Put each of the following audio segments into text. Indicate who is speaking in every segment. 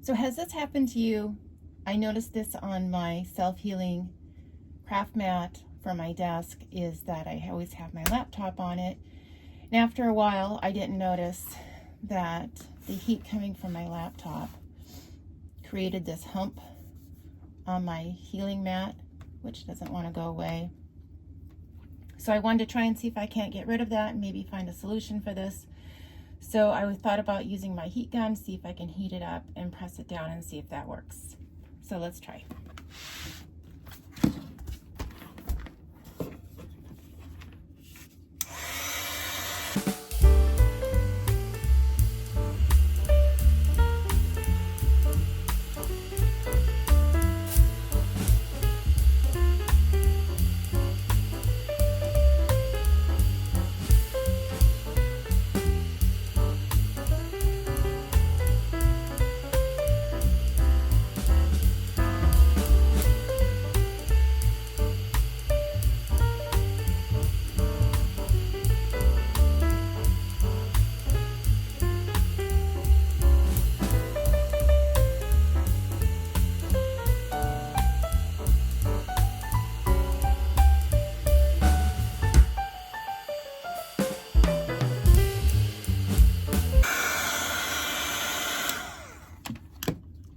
Speaker 1: So has this happened to you? I noticed this on my self-healing craft mat for my desk, is that I always have my laptop on it. And after a while, I didn't notice that the heat coming from my laptop created this hump on my healing mat, which doesn't want to go away. So I wanted to try and see if I can't get rid of that and maybe find a solution for this. So I thought about using my heat gun, see if I can heat it up and press it down and see if that works. So let's try.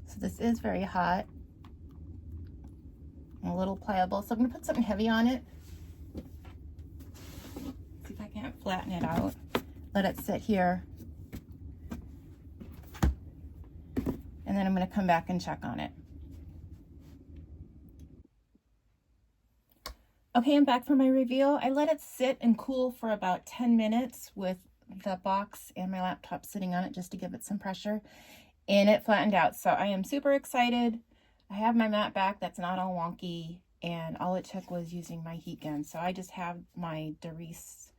Speaker 1: So this is very hot and a little pliable. So I'm going to put something heavy on it. See if I can't flatten it out. Let it sit here. And then I'm going to come back and check on it. Okay, I'm back for my reveal. I let it sit and cool for about 10 minutes with the box and my laptop sitting on it just to give it some pressure. And it flattened out. So I am super excited. I have my mat back that's not all wonky. And all it took was using my heat gun. So I just have my Doris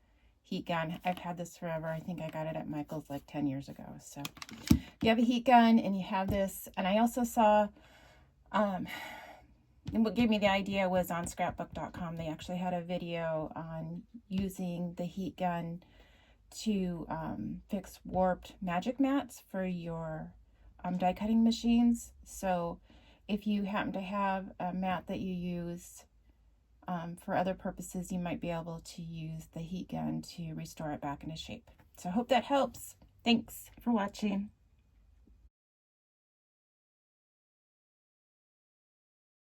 Speaker 1: heat gun. I've had this forever. I think I got it at Michael's like 10 years ago. So you have a heat gun and you have this. And I also saw, and what gave me the idea was on scrapbook.com. They actually had a video on using the heat gun to fix warped magic mats for your die cutting machines. So if you happen to have a mat that you use for other purposes, you might be able to use the heat gun to restore it back into shape. So I hope that helps. Thanks for watching.